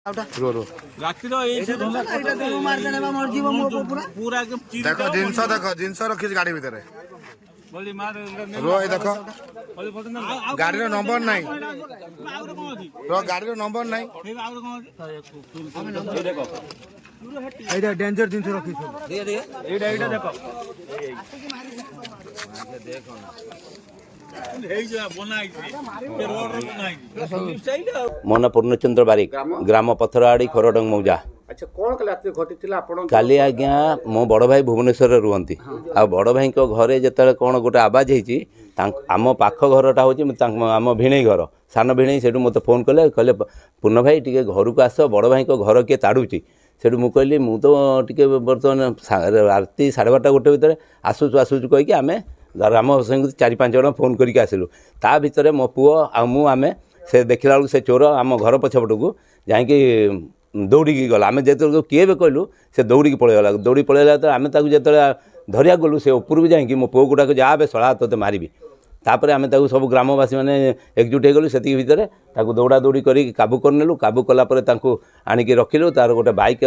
रो रो देखो जिनस रखी गाड़ी भितर रो ये देख गाड़ी नंबर ना रो गाड़ी नंबर ना डेंजर जिनस रखी मो ना पूर्णचंद्र बारिक ग्राम पथरआड़ी खोरडंग मौजा। अच्छा कौन रात घटी काली आज्ञा मो बड़ भाई भुवनेश्वर रुहंती आ बड़ भाई घरे जिते कौन गोटे आवाज होती आम पाख घरटा हूँ आम भिणई घर सान भिणई से मत फोन कले कहले पूर्ण भाई टी घर को आस बड़ भाई घर किए ताड़ुची से मुझे मु तो टे बर्तमान राति 12:30 गोटे भितर आसुचु आसुचु कहीकि आम ग्राम संग 4-5 जन फोन करके आसिलु ता भितर मो पुओ आम से देखला बेलू से चोर आम घर पछपट को जाकि दौड़ी गला आम जो किए भी कहलु से दौड़ी पलैगला दौड़ी पलैला तो आम जो धरिया गलु से उपरको जाकि मो पुओ गुड़ाक जा सला तोते मारिबी तापर आम सब ग्रामवासी मैंने एकजुट हो गलु से भितर दौड़ा दौड़ी कर काबू करनेलु काबू कलापर आणिक रखिलु तार गोटे बाइक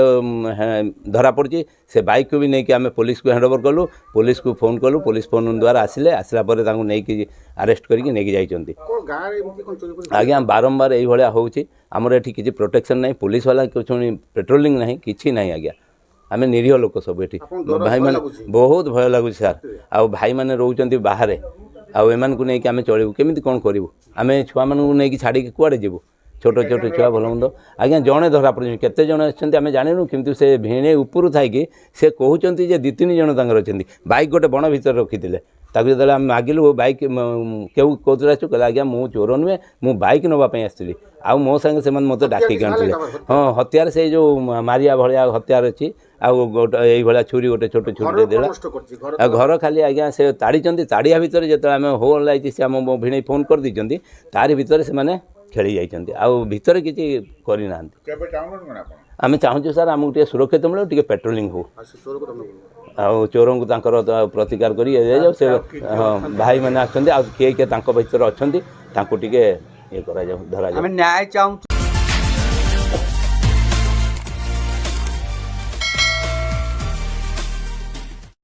धरा पड़ी से बाइक को भी नहीं आम पुलिस को हैंडओवर कलु पुलिस को फोन कलु पुलिस फोन द्वारा आसिले आसला नहीं अरेस्ट करके नहीं जाइछन्ति। आज्ञा बारंबार यही भाया होउछि आमर एठी किछि प्रोटेक्शन नहीं पुलिस वाला कुछ पेट्रोलिंग नहीं किछि नहीं आज्ञा आम निरीह लोक सब एठी भाई मैंने बहुत भय लगुच सर आ भाई मैंने रोचंती बाहर आउ एमान को नहीं आम चलू केमी कौन करूँ आम छुआ मानू नहीं छाड़ी कुआड़े जीवु छोट छोट छुआ भल मंद आज्ञा जड़े धरा पड़े केते जन आछंती आम जानू किंतु से भिणे ऊपर थाई से कहते 2-3 जन अच्छा बाइक गोटे बण भर रखी ताकू जो आम मागिलु बाइक क्यों कौन आसु कहले आज्ञा मु चोर नुहे मु बाइक नापी आसती आउ मो संगे से मत डाकिक आनी हाँ हथियार से जो मारिया भाया हथियार अच्छी आउ गोटे छुरी गोटे छोट छुरी देला घर खाली आज्ञा से ताड़ी ताड़िया भितर जो आम होल लाई से आम भिणे फोन कर दी तारी भितर से मैंने खेली जाइए आउ भितर किसी करना आम चाहूँ सर आमको टे सुरक्षित मिले टे पेट्रोलिंग हो आउ चोर को प्रतिकार कर से भाई मैंने आसते किए किए भितर अच्छा टे ये धरा न्याय चाहूँ।